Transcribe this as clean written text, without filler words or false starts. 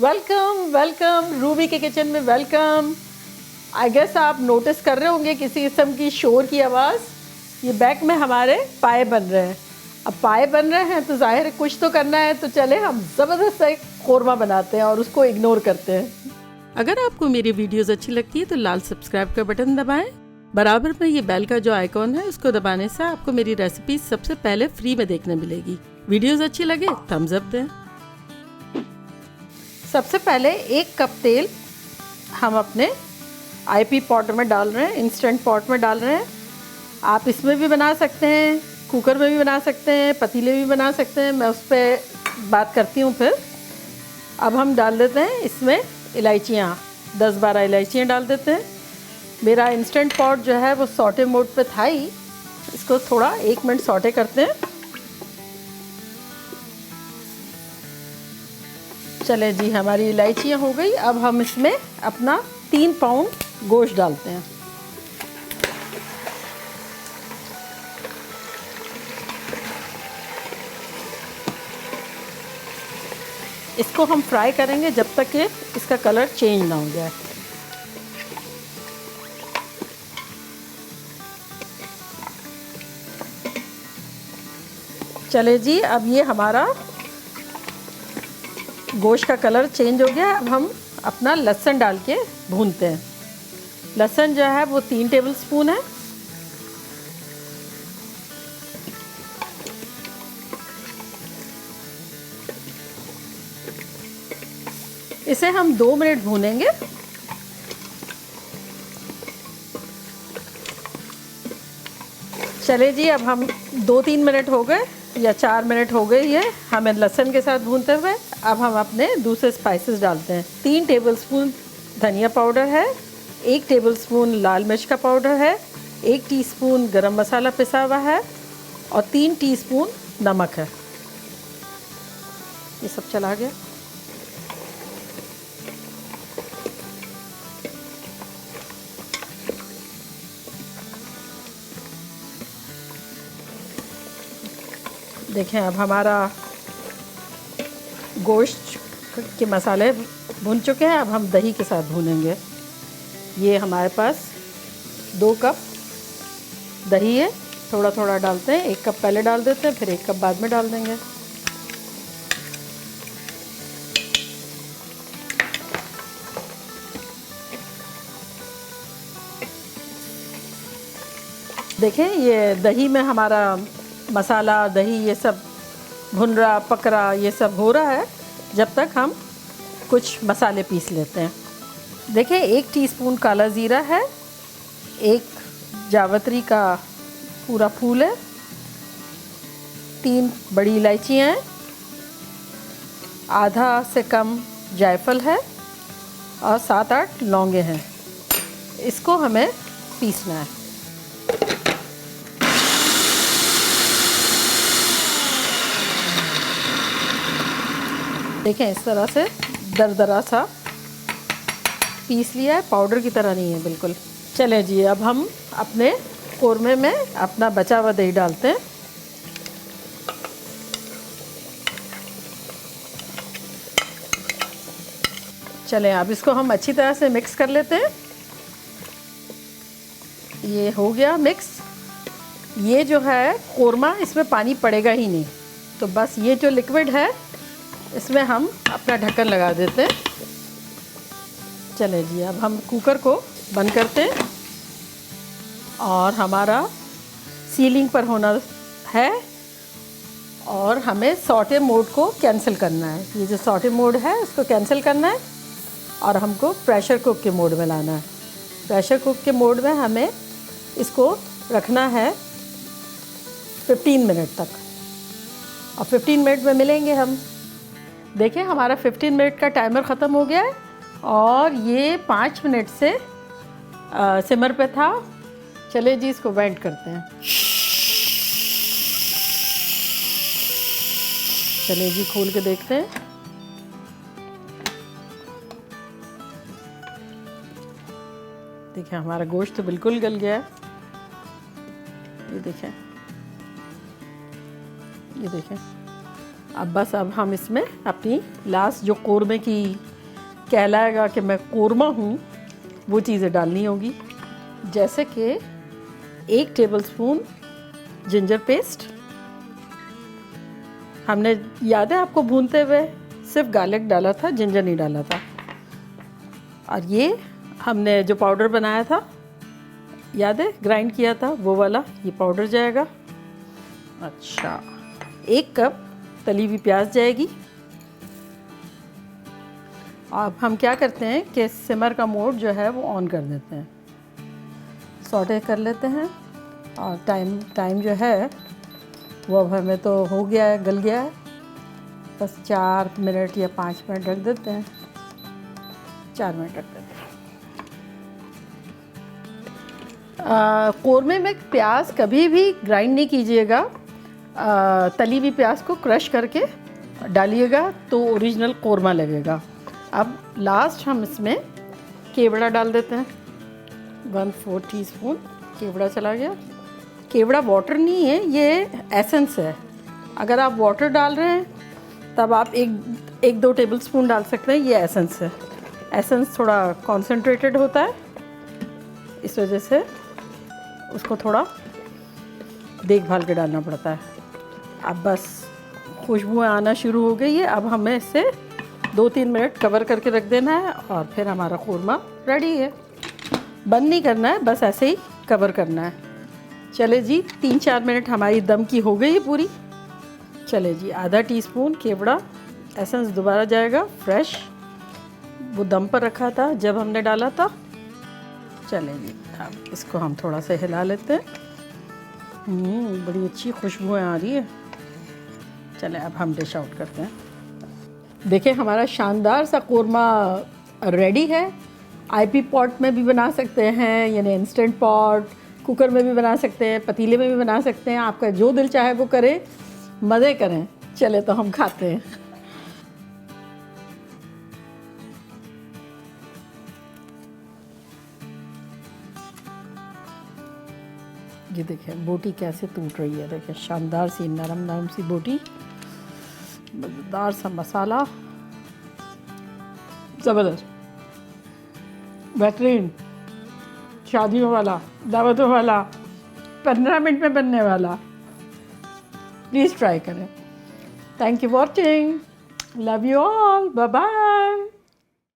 Welcome welcome Ruby के kitchen में welcome. I guess आप नोटिस कर रहे होंगे किसी किस्म की शोर की आवाज़। ये बैक में हमारे पाए बन रहे हैं। अब पाए बन रहे हैं तो जाहिर है कुछ तो करना है, तो चले हम ज़बरदस्त एक कौरमा बनाते हैं और उसको इग्नोर करते हैं। अगर आपको मेरी वीडियोस अच्छी लगती है तो लाल सब्सक्राइब का बटन दबाएं। बराबर में ये बेल का जो आइकॉन है उसको दबाने से आपको मेरी रेसिपी सबसे पहले फ्री में देखने मिलेगी। वीडियोस अच्छी लगे थम्स अप दें। सबसे पहले 1 कप तेल हम अपने आईपी पॉट में डाल रहे हैं, इंस्टेंट पॉट में डाल रहे हैं। आप इसमें भी बना सकते हैं, कुकर में भी बना सकते हैं, पतीले भी बना सकते हैं। मैं उस पर बात करती हूँ फिर। अब हम डाल देते हैं इसमें इलायचियाँ, 10-12 इलायचियाँ डाल देते हैं। मेरा इंस्टेंट पॉट जो है वो सॉटे मोड पे था ही, इसको थोड़ा 1 मिनट सॉटे करते हैं। चले जी, हमारी इलायचियाँ हो गई। अब हम इसमें अपना 3 पाउंड गोश्त डालते हैं। इसको हम फ्राई करेंगे जब तक कि इसका कलर चेंज ना हो जाए। चले जी, अब ये हमारा गोश्त का कलर चेंज हो गया। अब हम अपना लहसुन डाल के भूनते हैं। लहसुन जो है वो 3 टेबलस्पून है। इसे हम 2 मिनट भूनेंगे। चले जी, अब हम 2-3 मिनट हो गए या 4 मिनट हो गए ये हमें लहसुन के साथ भूनते हुए। अब हम अपने दूसरे स्पाइसेस डालते हैं। 3 टेबलस्पून धनिया पाउडर है, 1 टेबलस्पून लाल मिर्च का पाउडर है, 1 टीस्पून गरम मसाला पिसा हुआ है और 3 टीस्पून नमक है। ये सब चला गया। देखें, अब हमारा गोश्त के मसाले भून चुके हैं। अब हम दही के साथ भूनेंगे। ये हमारे पास 2 कप दही है। थोड़ा थोड़ा डालते हैं, 1 कप पहले डाल देते हैं, फिर 1 कप बाद में डाल देंगे। देखें, ये दही में हमारा मसाला, दही ये सब भुन रहा, पक रहा, ये सब हो रहा है जब तक हम कुछ मसाले पीस लेते हैं। देखिए, 1 टीस्पून काला ज़ीरा है, 1 जावित्री का पूरा फूल है, 3 बड़ी इलायचियाँ हैं, आधा से कम जायफल है और 7-8 लौंगे हैं। इसको हमें पीसना है। देखें, इस तरह से दरदरा सा पीस लिया है, पाउडर की तरह नहीं है बिल्कुल। चलें जी, अब हम अपने कौरमे में अपना बचा हुआ दही डालते हैं। चलें, अब इसको हम अच्छी तरह से मिक्स कर लेते हैं। ये हो गया मिक्स। ये जो है कौरमा, इसमें पानी पड़ेगा ही नहीं, तो बस ये जो लिक्विड है इसमें हम अपना ढक्कन लगा देते हैं। चलें जी, अब हम कुकर को बंद करते हैं और हमारा सीलिंग पर होना है और हमें सॉटे मोड को कैंसिल करना है। ये जो सॉटे मोड है उसको कैंसिल करना है और हमको प्रेशर कुक के मोड में लाना है। प्रेशर कुक के मोड में हमें इसको रखना है 15 मिनट तक और 15 मिनट में मिलेंगे हम। देखिए, हमारा 15 मिनट का टाइमर ख़त्म हो गया है और ये 5 मिनट से सिमर पे था। चले जी, इसको वेंट करते हैं। चले जी, खोल के देखते हैं। देखिए, हमारा गोश्त तो बिल्कुल गल गया है। ये देखें, ये देखें। अब हम इसमें अपनी लास्ट जो कोरमे की कहलाएगा कि मैं कोरमा हूँ, वो चीज़ें डालनी होगी। जैसे कि 1 टेबलस्पून जिंजर पेस्ट, हमने याद है आपको भूनते हुए सिर्फ गार्लिक डाला था, जिंजर नहीं डाला था। और ये हमने जो पाउडर बनाया था, याद है ग्राइंड किया था, वो वाला ये पाउडर जाएगा। अच्छा, 1 कप तली हुई प्याज जाएगी। अब हम क्या करते हैं कि सिमर का मोड जो है वो ऑन कर देते हैं, सॉटे कर लेते हैं। और टाइम जो है वो अब हमें तो हो गया है, गल गया है। बस 4 मिनट या 5 मिनट रख देते हैं, 4 मिनट रख देते हैं। कोरमे में प्याज कभी भी ग्राइंड नहीं कीजिएगा, तली हुई प्याज को क्रश करके डालिएगा तो ओरिजिनल कोरमा लगेगा। अब लास्ट हम इसमें केवड़ा डाल देते हैं, 1/4 टीस्पून केवड़ा चला गया। केवड़ा वाटर नहीं है, ये एसेंस है। अगर आप वाटर डाल रहे हैं तब आप 1-2 टेबलस्पून डाल सकते हैं, ये एसेंस है। एसेंस थोड़ा कॉन्सेंट्रेटेड होता है, इस वजह से उसको थोड़ा देखभाल के डालना पड़ता है। अब बस खुशबू आना शुरू हो गई है। अब हमें इसे 2-3 मिनट कवर करके रख देना है और फिर हमारा कोरमा रेडी है। बंद नहीं करना है, बस ऐसे ही कवर करना है। चले जी, 3-4 मिनट हमारी दम की हो गई है पूरी। चले जी, आधा टीस्पून केवड़ा एसेंस दोबारा जाएगा, फ्रेश, वो दम पर रखा था जब हमने डाला था। चले जी, अब इसको हम थोड़ा सा हिला लेते हैं। बड़ी अच्छी खुशबुएं आ रही है। चले अब हम डिश आउट करते हैं। देखिए हमारा शानदार सा कोरमा रेडी है। आईपी पॉट में भी बना सकते हैं, यानी इंस्टेंट पॉट, कुकर में भी बना सकते हैं, पतीले में भी बना सकते हैं। आपका जो दिल चाहे वो करें, मज़े करें। चले तो हम खाते हैं। ये देखिए बोटी कैसे टूट रही है, देखिए शानदार सी नरम नरम सी बोटी, मज़ेदार सा मसाला, ज़बरदस्त, बेहतरीन, शादियों वाला, दावतों वाला, 15 मिनट में बनने वाला। प्लीज़ ट्राई करें। Thank you watching, love you all, bye bye.